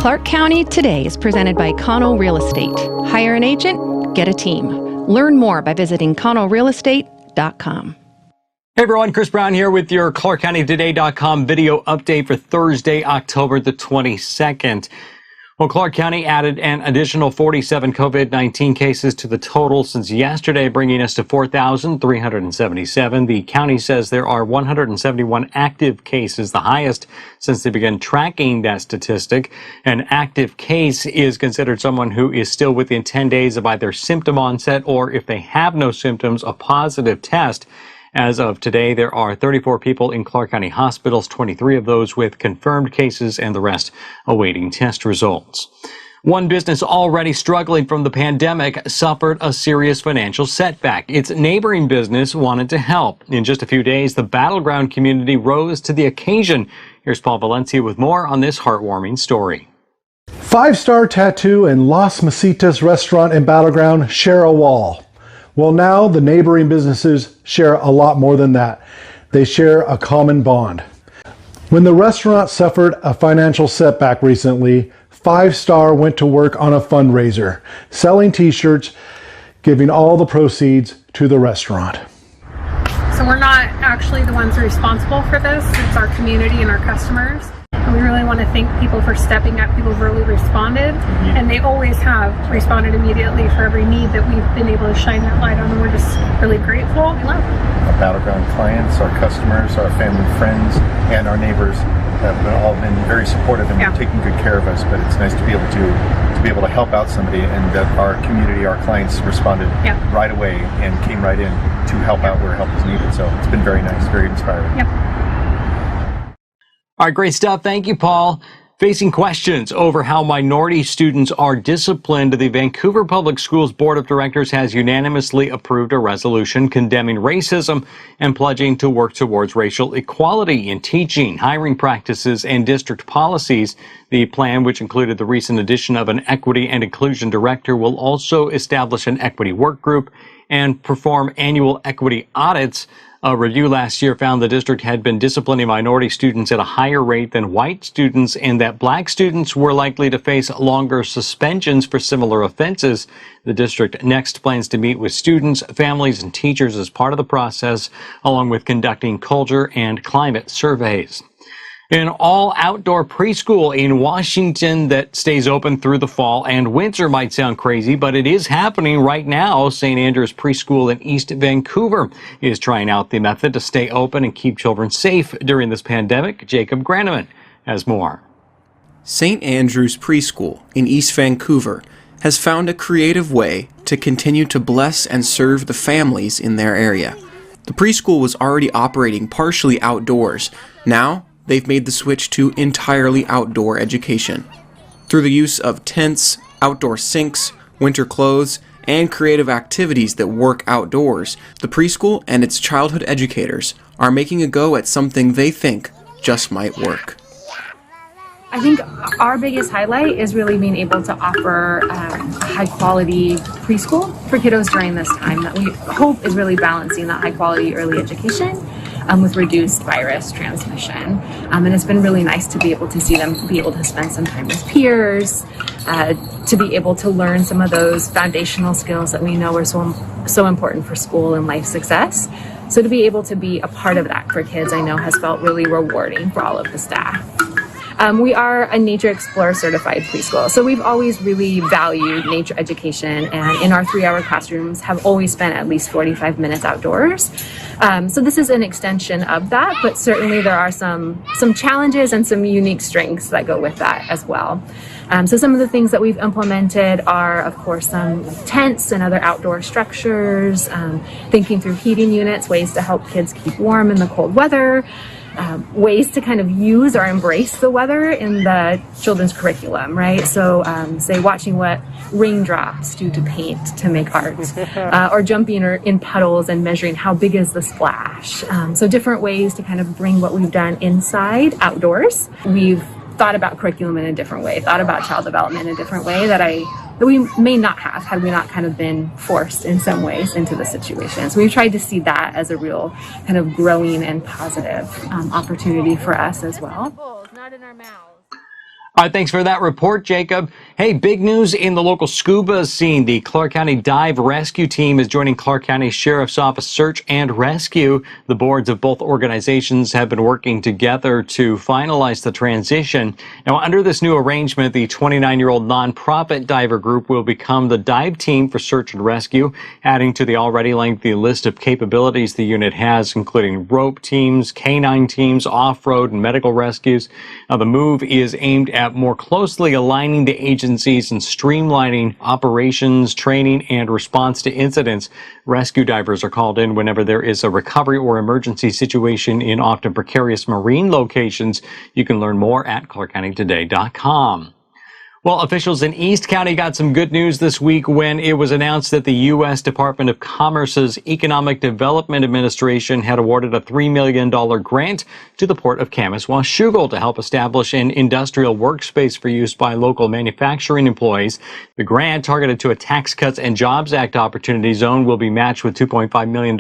Clark County Today is presented by Connell Real Estate. Hire an agent, get a team. Learn more by visiting connellrealestate.com. Hey everyone, Chris Brown here with your ClarkCountyToday.com video update for Thursday, October the 22nd. Well, Clark County added an additional 47 COVID-19 cases to the total since yesterday, bringing us to 4,377. The county says there are 171 active cases, the highest since they began tracking that statistic. An active case is considered someone who is still within 10 days of either symptom onset or, if they have no symptoms, a positive test. As of today, there are 34 people in Clark County hospitals, 23 of those with confirmed cases and the rest awaiting test results. One business already struggling from the pandemic suffered a serious financial setback. Its neighboring business wanted to help. In just a few days, the Battleground community rose to the occasion. Here's Paul Valencia with more on this heartwarming story. Five Star Tattoo and Las Mesitas restaurant in Battleground share a wall. Well, now the neighboring businesses share a lot more than that. They share a common bond. When the restaurant suffered a financial setback recently, Five Star went to work on a fundraiser, selling t-shirts, giving all the proceeds to the restaurant. So we're not actually the ones responsible for this. It's our community and our customers. And we really want to thank people for stepping up. People really responded, and they always have responded immediately for every need that we've been able to shine that light on, and we're just really grateful. We love Our Battleground clients, our customers, our family, friends, and our neighbors have all been very supportive and taking good care of us. But it's nice to be able to help out somebody, and that our community, our clients responded right away and came right in to help out where help is needed. So it's been very nice, very inspiring. All right, great stuff. Thank you, Paul. Facing questions over how minority students are disciplined, the Vancouver Public Schools Board of Directors has unanimously approved a resolution condemning racism and pledging to work towards racial equality in teaching, hiring practices, and district policies. The plan, which included the recent addition of an equity and inclusion director, will also establish an equity work group and perform annual equity audits. A review last year found the district had been disciplining minority students at a higher rate than white students, and that black students were likely to face longer suspensions for similar offenses. The district next plans to meet with students, families, and teachers as part of the process, along with conducting culture and climate surveys. An all-outdoor preschool in Washington that stays open through the fall and winter might sound crazy, but it is happening right now. St. Andrew's Preschool in East Vancouver is trying out the method to stay open and keep children safe during this pandemic. Jacob Graneman has more. St. Andrew's Preschool in East Vancouver has found a creative way to continue to bless and serve the families in their area. The preschool was already operating partially outdoors. Now, they've made the switch to entirely outdoor education. Through the use of tents, outdoor sinks, winter clothes, and creative activities that work outdoors, the preschool and its childhood educators are making a go at something they think just might work. I think our biggest highlight is really being able to offer a high-quality preschool for kiddos during this time that we hope is really balancing that high-quality early education with reduced virus transmission. And it's been really nice to be able to see them be able to spend some time with peers, to be able to learn some of those foundational skills that we know are so important for school and life success. So to be able to be a part of that for kids, I know has felt really rewarding for all of the staff. We are a Nature Explorer certified preschool, so we've always really valued nature education, and in our 3-hour classrooms have always spent at least 45 minutes outdoors. So this is an extension of that, but certainly there are some challenges and some unique strengths that go with that as well. So some of the things that we've implemented are, of course, tents and other outdoor structures, thinking through heating units, ways to help kids keep warm in the cold weather, ways to kind of use or embrace the weather in the children's curriculum, right? So say watching what raindrops do to paint to make art, or jumping in puddles and measuring how big is the splash. So different ways to kind of bring what we've done inside outdoors. We've thought about curriculum in a different way, thought about child development in a different way that we may not have had we not kind of been forced in some ways into the situation. So we've tried to see that as a real kind of growing and positive opportunity for us as well. Not in our mouths. All right, thanks for that report, Jacob. Hey, big news in the local scuba scene. The Clark County Dive Rescue Team is joining Clark County Sheriff's Office Search and Rescue. The boards of both organizations have been working together to finalize the transition. Now, under this new arrangement, the 29-year-old nonprofit diver group will become the dive team for search and rescue, adding to the already lengthy list of capabilities the unit has, including rope teams, canine teams, off-road, and medical rescues. Now, the move is aimed at more closely aligning the agencies and streamlining operations, training, and response to incidents. Rescue divers are called in whenever there is a recovery or emergency situation in often precarious marine locations. You can learn more at clarkcountytoday.com. Well, officials in East County got some good news this week when it was announced that the U.S. Department of Commerce's Economic Development Administration had awarded a $3 million grant to the Port of Camas-Washougal to help establish an industrial workspace for use by local manufacturing employees. The grant, targeted to a Tax Cuts and Jobs Act opportunity zone, will be matched with $2.5 million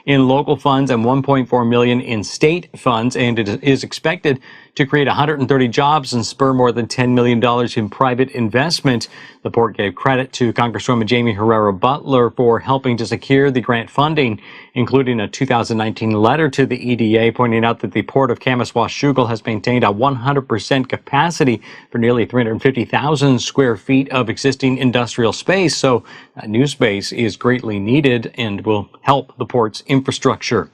in local funds and $1.4 million in state funds, and it is expected to create 130 jobs and spur more than $10 million in private investment. The port gave credit to Congresswoman Jamie Herrera Butler for helping to secure the grant funding, including a 2019 letter to the EDA pointing out that the Port of Camas-Washougal has maintained a 100% capacity for nearly 350,000 square feet of existing industrial space. So new space is greatly needed and will help the port's infrastructure.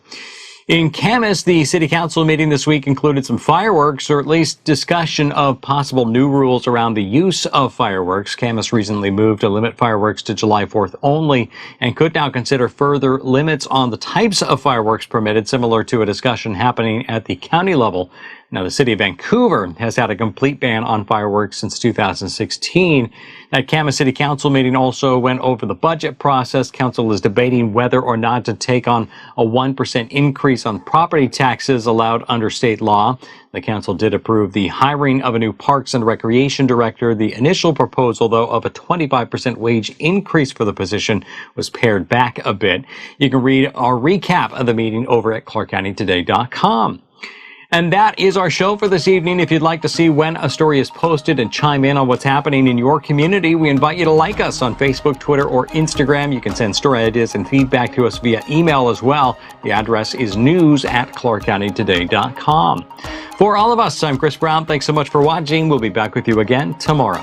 In Camas, the city council meeting this week included some fireworks, or at least discussion of possible new rules around the use of fireworks. Camas recently moved to limit fireworks to July 4th only and could now consider further limits on the types of fireworks permitted, similar to a discussion happening at the county level. Now, the city of Vancouver has had a complete ban on fireworks since 2016. That Camas City Council meeting also went over the budget process. Council is debating whether or not to take on a 1% increase on property taxes allowed under state law. The council did approve the hiring of a new Parks and Recreation director. The initial proposal, though, of a 25% wage increase for the position was pared back a bit. You can read our recap of the meeting over at clarkcountytoday.com. And that is our show for this evening. If you'd like to see when a story is posted and chime in on what's happening in your community, we invite you to like us on Facebook, Twitter, or Instagram. You can send story ideas and feedback to us via email as well. The address is news@clarkcountytoday.com. For all of us, I'm Chris Brown. Thanks so much for watching. We'll be back with you again tomorrow.